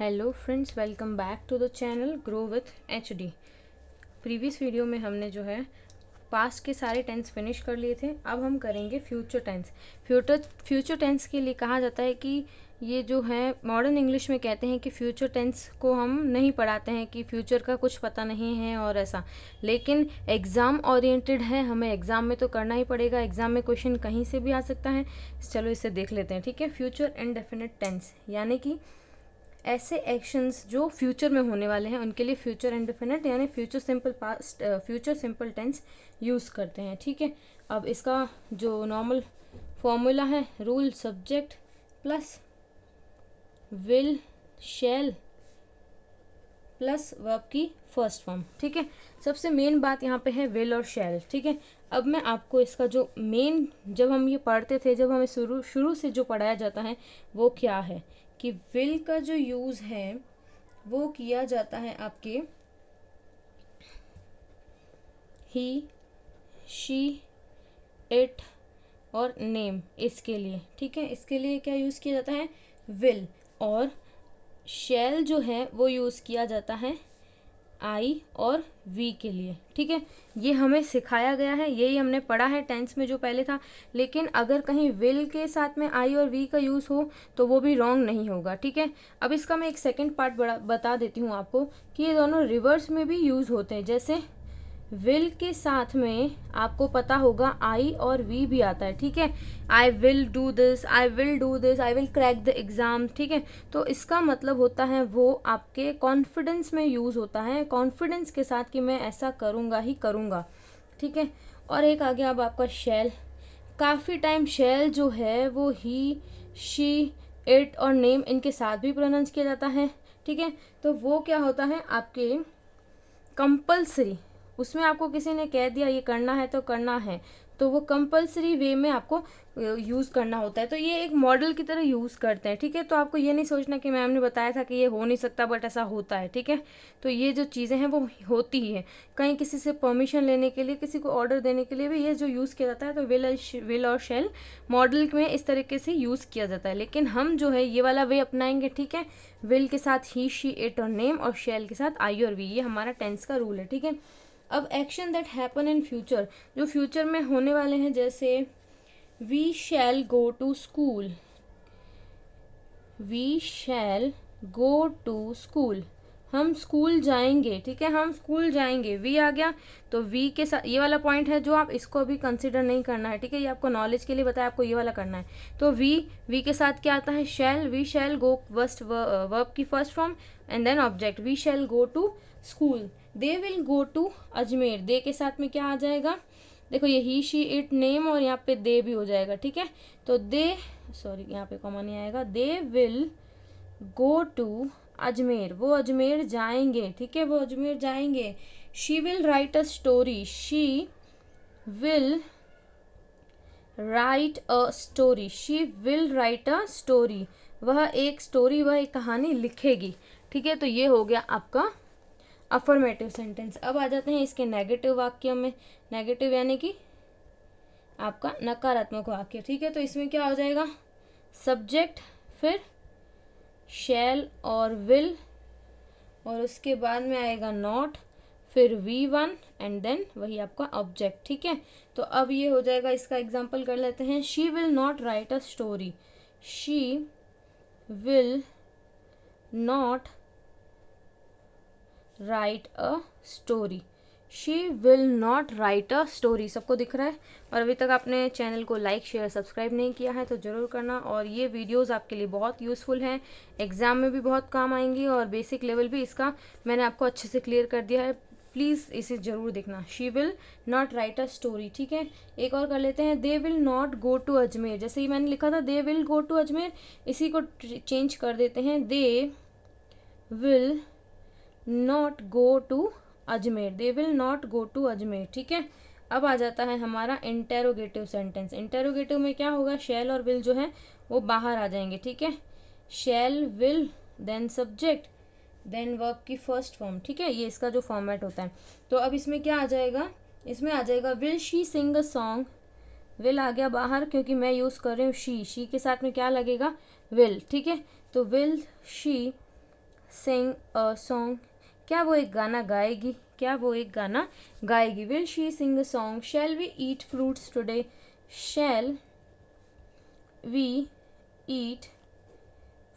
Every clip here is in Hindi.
Hello friends, welcome back to the channel grow with HD. Previous video में हमने जो है पास्ट के सारे टेंस फिनिश कर लिए थे। अब हम करेंगे फ्यूचर टेंस। फ्यूचर टेंस के लिए कहा जाता है कि ये जो है मॉडर्न इंग्लिश में कहते हैं कि फ्यूचर टेंस को हम नहीं पढ़ाते हैं, कि फ्यूचर का कुछ पता नहीं है और ऐसा, लेकिन एग्ज़ाम ओरिएंटेड है, हमें एग्ज़ाम में तो करना ही पड़ेगा। एग्ज़ाम में क्वेश्चन कहीं से भी आ सकता है। चलो इसे देख लेते हैं, ठीक है। फ्यूचर इंडेफिनिट टेंस यानी कि ऐसे एक्शंस जो फ्यूचर में होने वाले हैं उनके लिए फ्यूचर इंडेफिनिट यानी फ्यूचर सिंपल टेंस यूज़ करते हैं, ठीक है। अब इसका जो नॉर्मल फॉर्मूला है, rule subject plus will shell plus verb की फर्स्ट फॉर्म, ठीक है। सबसे मेन बात यहाँ पे है विल और शैल, ठीक है। अब मैं आपको इसका जो मेन, जब हम ये पढ़ते थे, जब हमें शुरू से जो पढ़ाया जाता है वो क्या है कि विल का जो यूज़ है वो किया जाता है आपके ही, शी, इट और नेम, इसके लिए, ठीक है। इसके लिए क्या यूज़ किया जाता है, विल। और शैल जो है वो यूज़ किया जाता है आई और वी के लिए, ठीक है। ये हमें सिखाया गया है, यही हमने पढ़ा है टेंस में जो पहले था। लेकिन अगर कहीं विल के साथ में आई और वी का यूज़ हो तो वो भी रॉन्ग नहीं होगा, ठीक है। अब इसका मैं एक सेकंड पार्ट बता देती हूँ आपको कि ये दोनों रिवर्स में भी यूज़ होते हैं। जैसे विल के साथ में आपको पता होगा आई और वी भी आता है, ठीक है। I will do this, I will do this, I will crack the exam, ठीक है। तो इसका मतलब होता है वो आपके कॉन्फिडेंस में यूज़ होता है, कॉन्फिडेंस के साथ कि मैं ऐसा करूँगा ही करूँगा, ठीक है। और एक आ गया अब आपका शैल। काफ़ी टाइम शैल जो है वो ही, शी, इट और नेम इनके साथ भी प्रोनाउंस किया जाता है, ठीक है। तो वो क्या होता है आपके कंपल्सरी, उसमें आपको किसी ने कह दिया ये करना है तो करना है, तो वो कंपल्सरी वे में आपको यूज़ करना होता है। तो ये एक मॉडल की तरह यूज़ करते हैं, ठीक है। तो आपको ये नहीं सोचना कि मैम ने बताया था कि ये हो नहीं सकता बट ऐसा होता है, ठीक है। तो ये जो चीज़ें हैं वो होती ही है। कहीं किसी से परमिशन लेने के लिए, किसी को ऑर्डर देने के लिए भी ये जो यूज़ किया जाता है, तो विल और शैल मॉडल में इस तरीके से यूज़ किया जाता है। लेकिन हम जो है ये वाला वे अपनाएंगे, ठीक है। विल के साथ ही, शी, इट और नेम, और शैल के साथ आई और वी, ये हमारा टेंस का रूल है, ठीक है। अब action that happen in future, जो फ्यूचर में होने वाले हैं, जैसे we shall go to school, we shall go to school, हम स्कूल जाएंगे, ठीक है। हम स्कूल जाएंगे, वी आ गया। तो वी के साथ ये वाला पॉइंट है जो आप इसको अभी कंसिडर नहीं करना है, ठीक है। ये आपको नॉलेज के लिए बताया, आपको ये वाला करना है। तो वी के साथ क्या आता है, shall. We shall go first verb की first form and then object, we shall go to school. They will go to Ajmer, they के साथ में क्या आ जाएगा, देखो ये ही, शी, इट, नेम और यहाँ पे दे भी हो जाएगा, ठीक है। तो दे, सॉरी यहाँ पे कॉमा नहीं आएगा, they will go to Ajmer, वो अजमेर जाएंगे, ठीक है, वो अजमेर जाएंगे। She will write a story, she will write a story, she will write a story, वह एक स्टोरी, वह एक कहानी लिखेगी, ठीक है। तो ये हो गया आपका अफर्मेटिव सेंटेंस। अब आ जाते हैं इसके नेगेटिव वाक्य में। नेगेटिव यानी कि आपका नकारात्मक वाक्य, ठीक है। तो इसमें क्या हो जाएगा, सब्जेक्ट, फिर शैल और विल, और उसके बाद में आएगा नॉट, फिर V1 एंड देन वही आपका ऑब्जेक्ट, ठीक है। तो अब ये हो जाएगा, इसका एग्जाम्पल कर लेते हैं। She will not write a story, she will not write a story, she will not write a story. सबको दिख रहा है? और अभी तक आपने चैनल को लाइक, शेयर, सब्सक्राइब नहीं किया है तो ज़रूर करना। और ये वीडियोस आपके लिए बहुत यूज़फुल हैं, एग्ज़ाम में भी बहुत काम आएंगी, और बेसिक लेवल भी इसका मैंने आपको अच्छे से क्लियर कर दिया है। प्लीज़ इसे ज़रूर देखना। She will not write a story, ठीक है। एक और कर लेते हैं, they will not go to Ajmer. जैसे ही मैंने लिखा था they will go to Ajmer, इसी को चेंज कर देते हैं, they will not go to Ajmer, they will not go to Ajmer, ठीक है। अब आ जाता है हमारा इंटेरोगेटिव सेंटेंस। इंटेरोगेटिव में क्या होगा, शैल और विल जो है वो बाहर आ जाएंगे, ठीक है। Shall, will, then subject, then verb की फर्स्ट फॉर्म, ठीक है। ये इसका जो फॉर्मेट होता है। तो अब इसमें क्या आ जाएगा, इसमें आ जाएगा will she sing a song, will आ गया बाहर क्योंकि मैं यूज़ कर रही हूँ शी, शी के साथ में क्या लगेगा, विल, ठीक है। तो will she sing a song, क्या वो एक गाना गाएगी, क्या वो एक गाना गाएगी। Will she sing a song, shall we eat fruits today, shall we eat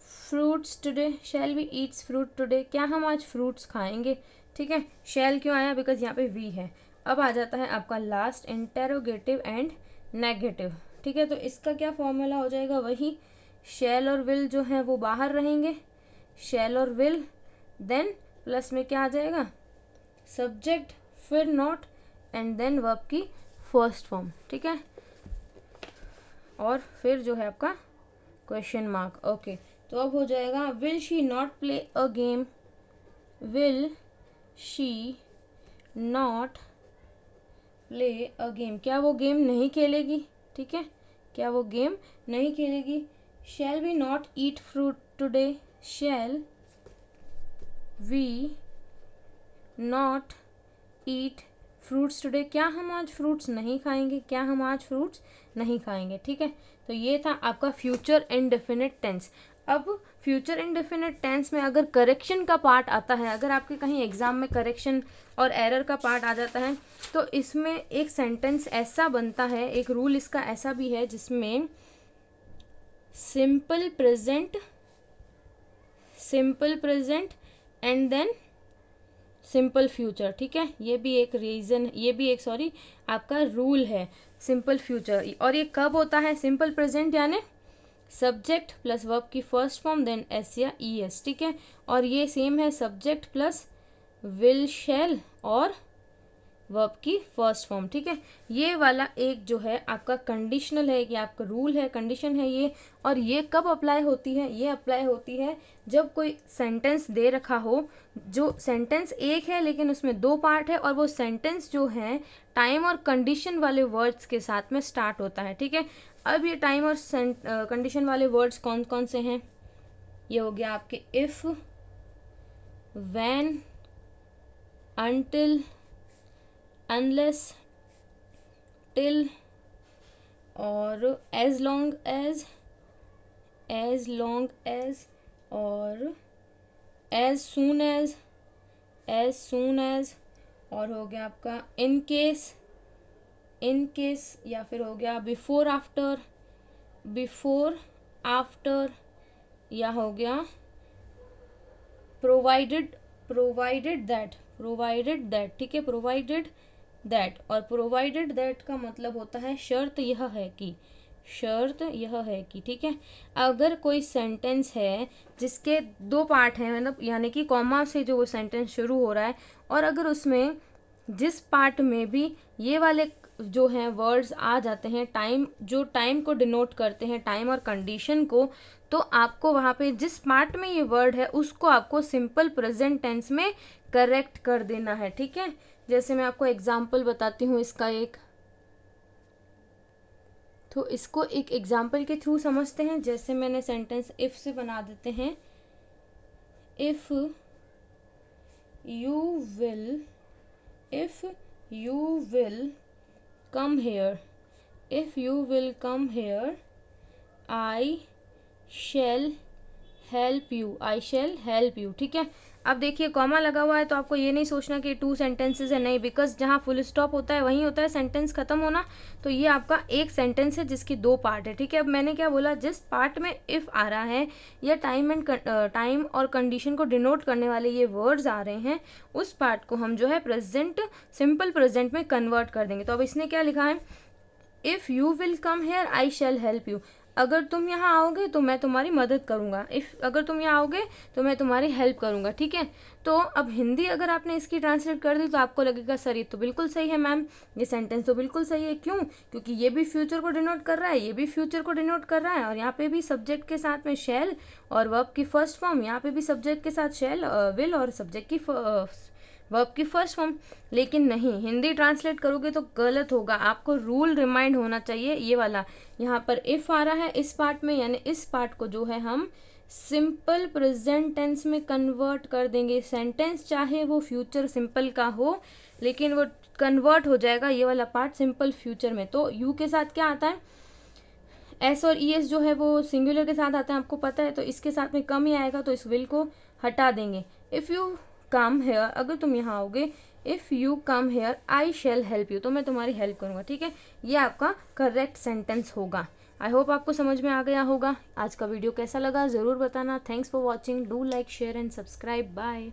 fruits today, shall we eats fruit today, क्या हम आज फ्रूट्स खाएंगे। ठीक है, शैल क्यों आया, बिकॉज यहाँ पे वी है। अब आ जाता है आपका लास्ट इंटेरोगेटिव एंड नेगेटिव। ठीक है, तो इसका क्या फॉर्मूला हो जाएगा, वही शैल और विल जो है वो बाहर रहेंगे, शैल और विल, देन प्लस में क्या आ जाएगा, सब्जेक्ट, फिर नॉट, एंड देन वर्ब की फर्स्ट फॉर्म। ठीक है, और फिर जो है आपका क्वेश्चन मार्क। ओके, तो अब हो जाएगा will she not play a game, will she not play a game, क्या वो गेम नहीं खेलेगी। ठीक है, क्या वो गेम नहीं खेलेगी। Shall we not eat fruit today, shall we not eat fruits today, क्या हम आज फ्रूट्स नहीं खाएंगे, क्या हम आज फ्रूट्स नहीं खाएंगे। ठीक है, तो ये था आपका फ्यूचर इंडेफिनिट टेंस। अब फ्यूचर इंडेफिनिट टेंस में अगर करेक्शन का पार्ट आता है, अगर आपके कहीं एग्जाम में करेक्शन और एरर का पार्ट आ जाता है, तो इसमें एक सेंटेंस ऐसा बनता है, एक रूल इसका ऐसा भी है जिसमें simple present and then simple future. ठीक है, ये भी एक रीजन, ये भी एक सॉरी आपका रूल है सिंपल फ्यूचर। और ये कब होता है, सिंपल प्रेजेंट यानी सब्जेक्ट प्लस वर्ब की फर्स्ट फॉर्म देन एस या ई एस। ठीक है, और ये सेम है सब्जेक्ट प्लस विल शैल और वर्ब की फर्स्ट फॉर्म। ठीक है, ये वाला एक जो है आपका कंडीशनल है, ये आपका रूल है, कंडीशन है ये। और ये कब अप्लाई होती है, ये अप्लाई होती है जब कोई सेंटेंस दे रखा हो, जो सेंटेंस एक है लेकिन उसमें दो पार्ट है, और वो सेंटेंस जो है टाइम और कंडीशन वाले वर्ड्स के साथ में स्टार्ट होता है। ठीक है, अब ये टाइम और कंडीशन वाले वर्ड्स कौन कौन से हैं, ये हो गया आपके if, when, until, unless, till, और एज लॉन्ग एज, और एज सून एज, और हो गया आपका इन केस, या फिर हो गया बिफोर आफ्टर, या हो गया प्रोवाइडेड दैट। ठीक है, प्रोवाइडेड दैट, और प्रोवाइडेड दैट का मतलब होता है शर्त यह है कि। ठीक है, अगर कोई सेंटेंस है जिसके दो पार्ट हैं, मतलब यानी कि कॉमा से जो वो सेंटेंस शुरू हो रहा है, और अगर उसमें जिस पार्ट में भी ये वाले जो हैं वर्ड्स आ जाते हैं, टाइम को डिनोट करते हैं, टाइम और कंडीशन को, तो आपको वहाँ पे जिस पार्ट में ये वर्ड है उसको आपको सिंपल प्रेजेंट टेंस में करेक्ट कर देना है। ठीक है, जैसे मैं आपको एग्जाम्पल बताती हूँ इसका एक, तो इसको एक एग्जाम्पल के थ्रू समझते हैं। जैसे मैंने सेंटेंस इफ से बना देते हैं, if you will come here, I shell help you. ठीक है, अब देखिए कॉमा लगा हुआ है, तो आपको ये नहीं सोचना कि टू सेंटेंसेस है, नहीं, बिकॉज जहाँ फुल स्टॉप होता है वहीं होता है सेंटेंस खत्म होना। तो ये आपका एक सेंटेंस है जिसकी दो पार्ट है। ठीक है, अब मैंने क्या बोला, जिस पार्ट में इफ आ रहा है या टाइम और कंडीशन को डिनोट करने वाले ये वर्ड्स आ रहे हैं, उस पार्ट को हम जो है सिंपल प्रेजेंट में कन्वर्ट कर देंगे। तो अब इसने क्या लिखा है, if you will come here I shell help you, अगर तुम यहाँ आओगे तो मैं तुम्हारी मदद करूँगा, अगर तुम यहाँ आओगे तो मैं तुम्हारी हेल्प करूँगा। ठीक है, तो अब हिंदी अगर आपने इसकी ट्रांसलेट कर दी तो आपको लगेगा सर ये तो बिल्कुल सही है मैम, ये सेंटेंस तो बिल्कुल सही है। क्यों, क्योंकि ये भी फ्यूचर को डिनोट कर रहा है, ये भी फ्यूचर को डिनोट कर रहा है, और यहाँ पे भी सब्जेक्ट के साथ में शैल और वर्ब की फर्स्ट फॉर्म, यहाँ पे भी सब्जेक्ट के साथ शैल विल और सब्जेक्ट की वर्ब की फर्स्ट फॉर्म। लेकिन नहीं, हिंदी ट्रांसलेट करोगे तो गलत होगा, आपको रूल रिमाइंड होना चाहिए ये वाला। यहाँ पर इफ आ रहा है इस पार्ट में, यानी इस पार्ट को जो है हम सिंपल प्रेजेंट टेंस में कन्वर्ट कर देंगे। सेंटेंस चाहे वो फ्यूचर सिंपल का हो, लेकिन वो कन्वर्ट हो जाएगा ये वाला पार्ट सिंपल फ्यूचर में। तो यू के साथ क्या आता है, एस और ई एस जो है वो सिंगुलर के साथ आता है, आपको पता है, तो इसके साथ में कम ही आएगा, तो इस विल को हटा देंगे। इफ़ यू कम हेयर, अगर तुम यहाँ आओगे, if you come here I shall help you, तो मैं तुम्हारी हेल्प करूँगा, ठीक है। ये आपका करेक्ट सेंटेंस होगा। आई होप आपको समझ में आ गया होगा। आज का वीडियो कैसा लगा ज़रूर बताना। Thanks for watching, do like share and subscribe, bye.